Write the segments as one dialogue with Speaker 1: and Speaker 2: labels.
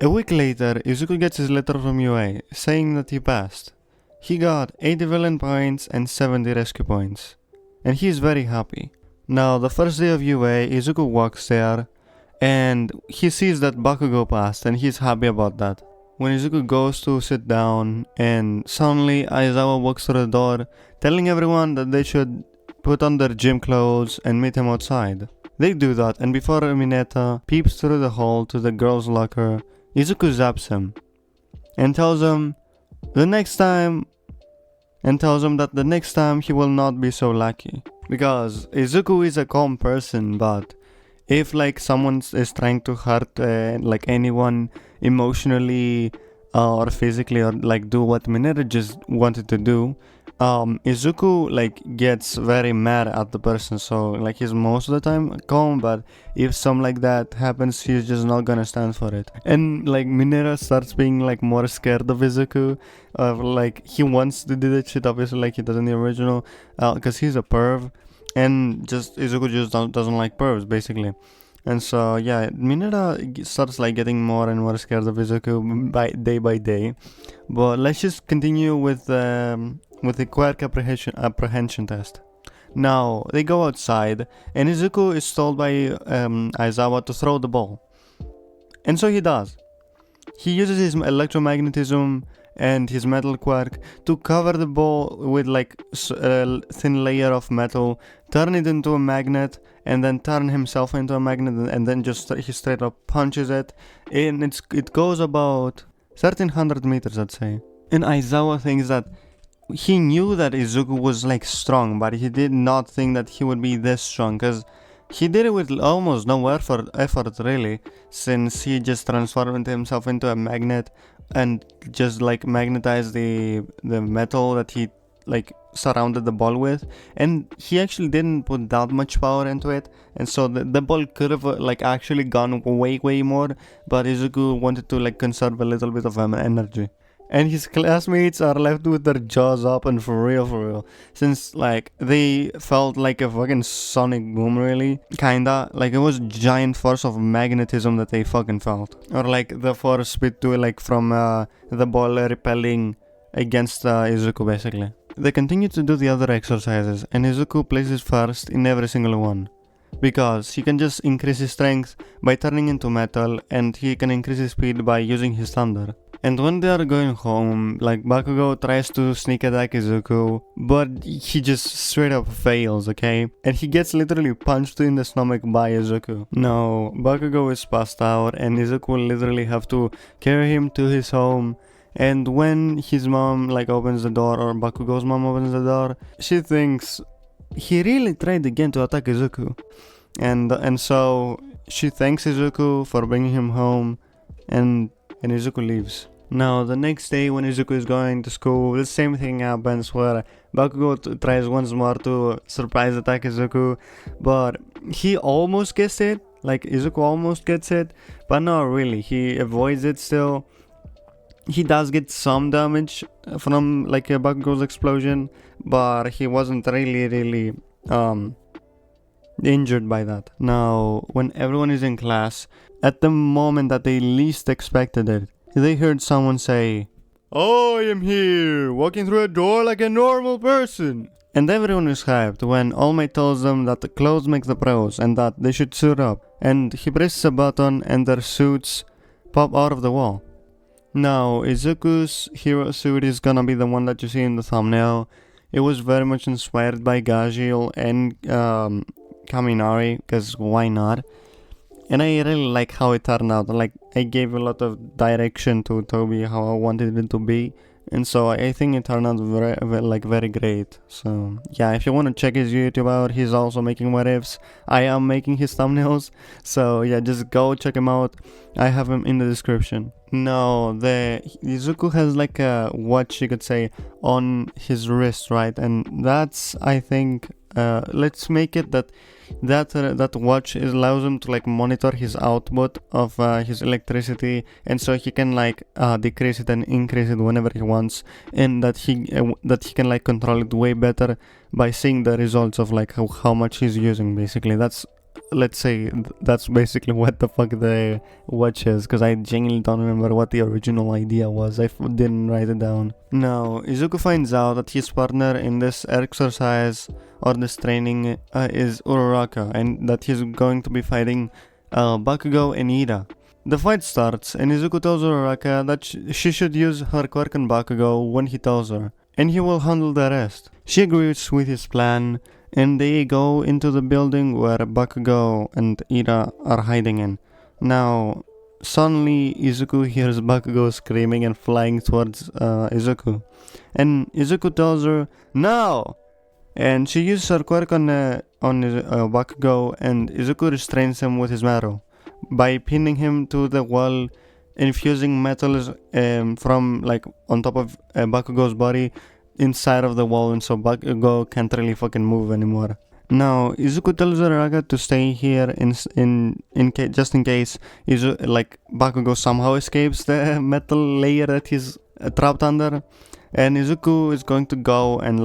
Speaker 1: A week later, Izuku gets his letter from UA saying that he passed. He got 80 villain points and 70 rescue points, and he is very happy. Now, the first day of UA, Izuku walks there, and he sees that Bakugo passed, and he's happy about that. When Izuku goes to sit down, and suddenly Aizawa walks through the door, telling everyone that they should put on their gym clothes and meet him outside. They do that, and before Mineta peeps through the hall to the girls' locker, Izuku zaps him and tells him that the next time he will not be so lucky. Because Izuku is a calm person, but if someone is trying to hurt anyone emotionally or physically, or do what Mineta just wanted to do, Izuku gets very mad at the person. So he's most of the time calm, but if something like that happens, he's just not gonna stand for it. And Mineta starts being more scared of Izuku. He wants to do that shit, obviously, he does in the original, because he's a perv, and Izuku just doesn't like pervs, basically. And so yeah, Mineta starts getting more and more scared of Izuku by day. But let's just continue with the Quirk apprehension test. Now they go outside, and Izuku is told by Aizawa to throw the ball, and so he does. He uses his electromagnetism and his metal quirk to cover the ball with a thin layer of metal, turn it into a magnet, and then turn himself into a magnet, and then he straight up punches it, and it goes about 1300 meters, I'd say. And Aizawa thinks that he knew that Izuku was strong, but he did not think that he would be this strong, because he did it with almost no effort really, since he just transformed himself into a magnet and just magnetized the metal that he surrounded the ball with, and he actually didn't put that much power into it, and so the ball could have actually gone way more, but Izuku wanted to conserve a little bit of energy. And his classmates are left with their jaws open for real, since they felt like a fucking sonic boom, really, kinda, it was a giant force of magnetism that they fucking felt, or the force between from the ball repelling against Izuku, basically. They continue to do the other exercises, and Izuku places first in every single one, because he can just increase his strength by turning into metal, and he can increase his speed by using his thunder. And when they are going home, Bakugo tries to sneak attack Izuku, but he just straight up fails, okay? And he gets literally punched in the stomach by Izuku. No, Bakugo is passed out, and Izuku will literally have to carry him to his home. And when his mom opens the door, or Bakugo's mom opens the door, she thinks he really tried again to attack Izuku. And so she thanks Izuku for bringing him home, and Izuku leaves. Now, the next day when Izuku is going to school, the same thing happens where Bakugo tries once more to surprise attack Izuku, but he almost gets it, Izuku almost gets it, but not really, he avoids it still. He does get some damage from Bakugo's explosion, but he wasn't really injured by that. Now, when everyone is in class, at the moment that they least expected it, they heard someone say, "I am here, walking through a door like a normal person." And everyone is hyped when All Might tells them that the clothes make the pros and that they should suit up. And he presses a button and their suits pop out of the wall. Now, Izuku's hero suit is gonna be the one that you see in the thumbnail. It was very much inspired by Gajil and Kaminari, because why not? And I really like how it turned out. I gave a lot of direction to Toby how I wanted it to be, and so I think it turned out very great. So yeah, if you want to check his YouTube out, he's also making what ifs. I am making his thumbnails, so yeah, just go check him out. I have him in the description. No, the Izuku has a watch, you could say, on his wrist, right? And that's, I think, let's make it that watch allows him to monitor his output of his electricity, and so he can decrease it and increase it whenever he wants, and that he can control it way better by seeing the results of how much he's using. Basically, that's let's say that's basically what the fuck the watch is, because I genuinely don't remember what the original idea was. Didn't write it down. Now, Izuku finds out that his partner in this exercise or this training is Uraraka, and that he's going to be fighting Bakugo and Ida. The fight starts, and Izuku tells Uraraka that she should use her Quirk on Bakugo when he tells her, and he will handle the rest. She agrees with his plan, and they go into the building where Bakugo and Ida are hiding in. Now, suddenly Izuku hears Bakugo screaming and flying towards Izuku, and Izuku tells her, "No!" And she uses her Quirk on Bakugo, and Izuku restrains him with his marrow by pinning him to the wall, infusing metals from like on top of Bakugo's body inside of the wall, and so Bakugo can't really fucking move anymore. Now Izuku tells Uraraka to stay here just in case Bakugo somehow escapes the metal layer that he's trapped under, and Izuku is going to go and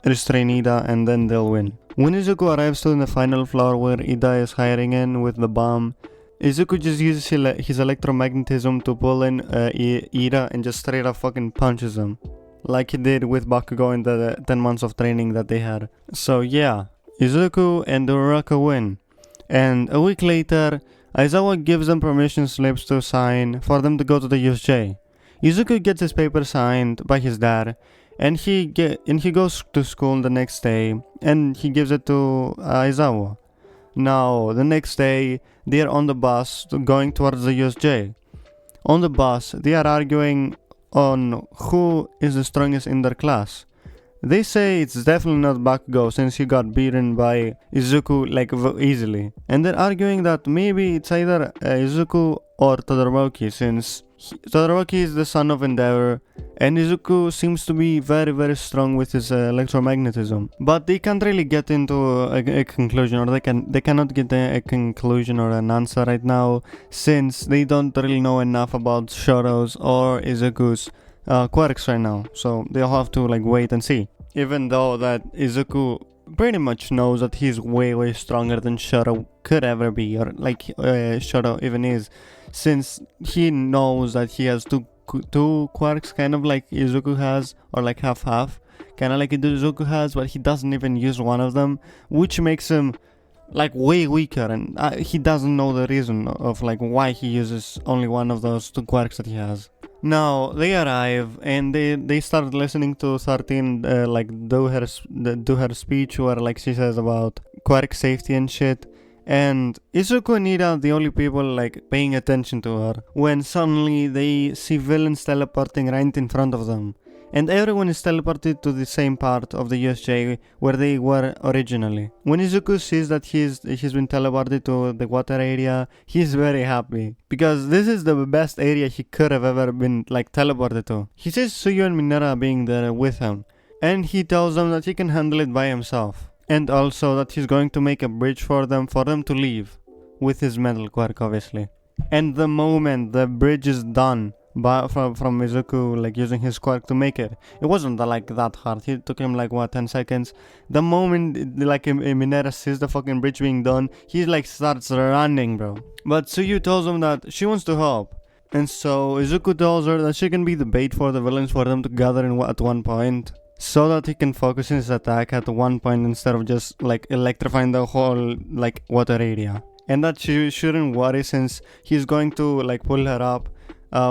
Speaker 1: restrain Ida, and then they'll win. When Izuku arrives to the final floor where Ida is hiding in with the bomb, Izuku just uses his electromagnetism to pull in Ida and just straight up fucking punches him, like he did with Bakugo in the 10 months of training that they had. So yeah, Izuku and Uraraka win. And a week later, Aizawa gives them permission slips to sign for them to go to the USJ. Izuku gets his paper signed by his dad, and he goes to school the next day, and he gives it to Aizawa. Now, the next day, they are on the bus going towards the USJ. On the bus, they are arguing on who is the strongest in their class. They say it's definitely not Bakugo, since he got beaten by Izuku easily. And they're arguing that maybe it's either Izuku or Todoroki, since Todoroki is the son of Endeavor, and Izuku seems to be very, very strong with his electromagnetism. But they can't really get into a conclusion, or they cannot get a conclusion or an answer right now, since they don't really know enough about Shoto's or Izuku's quirks right now. So they'll have to wait and see. Even though that Izuku pretty much knows that he's way, way stronger than Shoto could ever be, or Shoto even is, since he knows that he has two quirks, kind of like Izuku has, or half-half, kind of like Izuku has, but he doesn't even use one of them, which makes him way weaker, and he doesn't know the reason of why he uses only one of those two quirks that he has. Now they arrive, and they start listening to 13 do her speech where she says about quirk safety and shit. And Izuku and Ida are the only people paying attention to her, when suddenly they see villains teleporting right in front of them, and everyone is teleported to the same part of the USJ where they were originally. When Izuku sees that he's been teleported to the water area, he's very happy, because this is the best area he could have ever been teleported to. He sees Tsuyu and Mineta being there with him, and he tells them that he can handle it by himself. And also that he's going to make a bridge for them to leave, with his metal quirk obviously. And the moment the bridge is done from Izuku using his quirk to make it, it wasn't that hard. It took him 10 seconds. The moment Mineta sees the fucking bridge being done, he starts running, bro. But Tsuyu tells him that she wants to help, and so Izuku tells her that she can be the bait for the villains for them to gather at one point, so that he can focus his attack at one point instead of just electrifying the whole water area. And that she shouldn't worry, since he's going to pull her up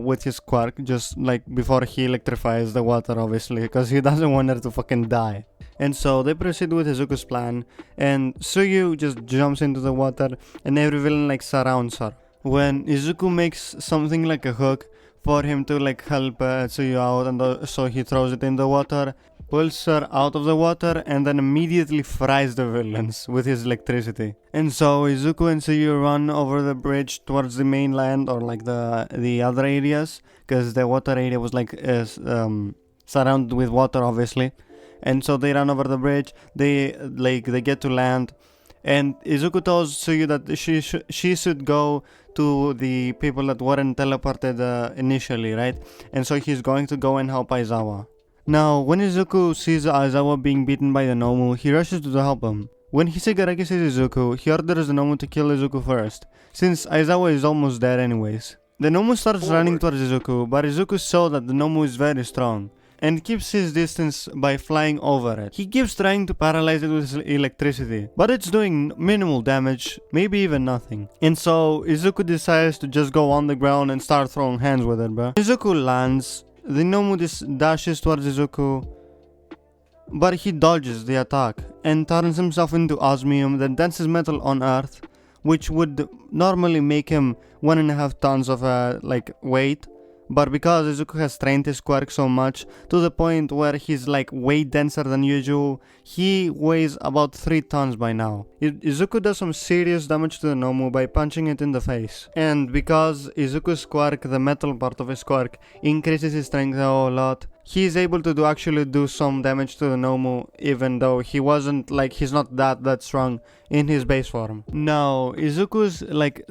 Speaker 1: with his quirk just before he electrifies the water, obviously, because he doesn't want her to fucking die. And so they proceed with Izuku's plan, and Tsuyu just jumps into the water, and every villain surrounds her. When Izuku makes something like a hook for him to help Tsuyu out, and so he throws it in the water, pulls her out of the water, and then immediately fries the villains with his electricity. And so Izuku and Tsuyu run over the bridge towards the mainland, or the other areas, because the water area was surrounded with water obviously. And so they run over the bridge, they get to land, and Izuku tells Tsuyu that she should go to the people that weren't teleported initially, right? And so he's going to go and help Aizawa. Now, when Izuku sees Aizawa being beaten by the Nomu, he rushes to help him. When Hisagaraki sees Izuku, he orders the Nomu to kill Izuku first, since Aizawa is almost dead anyways. The Nomu starts running towards Izuku, but Izuku saw that the Nomu is very strong, and keeps his distance by flying over it. He keeps trying to paralyze it with his electricity, but it's doing minimal damage, maybe even nothing. And so Izuku decides to just go on the ground and start throwing hands with it, bro. Izuku lands, the Nomu dashes towards Izuku, but he dodges the attack and turns himself into osmium that dances metal on Earth, which would normally make him 1.5 tons of weight. But because Izuku has trained his Quirk so much, to the point where he's like way denser than usual, he weighs about 3 tons by now. Izuku does some serious damage to the Nomu by punching it in the face. And because Izuku's Quirk, the metal part of his Quirk, increases his strength a whole lot, he is able to actually do some damage to the Nomu, even though he's not that strong in his base form. Now, Izuku's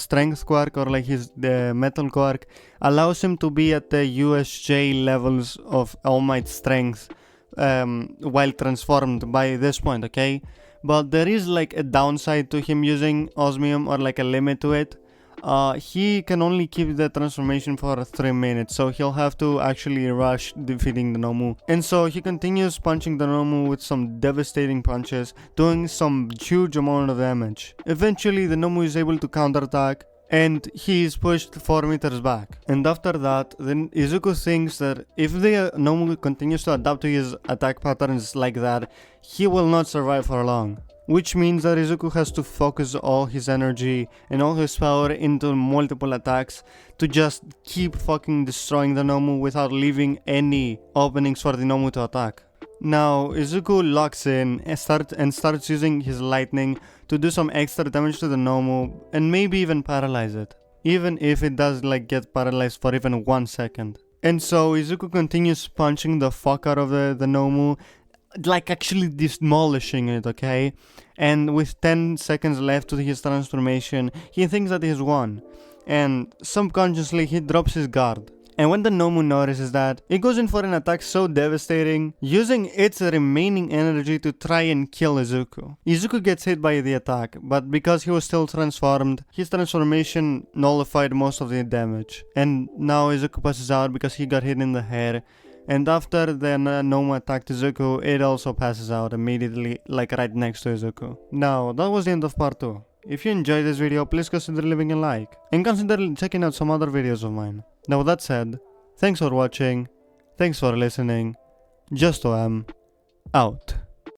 Speaker 1: strength Quirk, or the metal Quirk, allows him to be at the USJ levels of All Might strength while transformed by this point, okay? But there is a downside to him using osmium, or a limit to it. He can only keep the transformation for 3 minutes, so he'll have to actually rush defeating the Nomu. And so he continues punching the Nomu with some devastating punches, doing some huge amount of damage. Eventually the Nomu is able to counterattack, and he is pushed 4 meters back. And after that, then Izuku thinks that if the Nomu continues to adapt to his attack patterns like that, he will not survive for long. Which means that Izuku has to focus all his energy and all his power into multiple attacks to just keep fucking destroying the Nomu without leaving any openings for the Nomu to attack. Now, Izuku locks in and starts using his lightning to do some extra damage to the Nomu and maybe even paralyze it. Even if it does get paralyzed for even 1 second. And so Izuku continues punching the fuck out of the Nomu, actually demolishing it, okay? And with 10 seconds left to his transformation, he thinks that he's won. And subconsciously he drops his guard. And when the Nomu notices that, it goes in for an attack so devastating, using its remaining energy to try and kill Izuku. Izuku gets hit by the attack, but because he was still transformed, his transformation nullified most of the damage. And now Izuku passes out because he got hit in the head. And after the Nomu attacked Izuku, it also passes out immediately, right next to Izuku. Now, that was the end of part 2. If you enjoyed this video, please consider leaving a like, and consider checking out some other videos of mine. Now with that said, thanks for watching, thanks for listening, Justo out.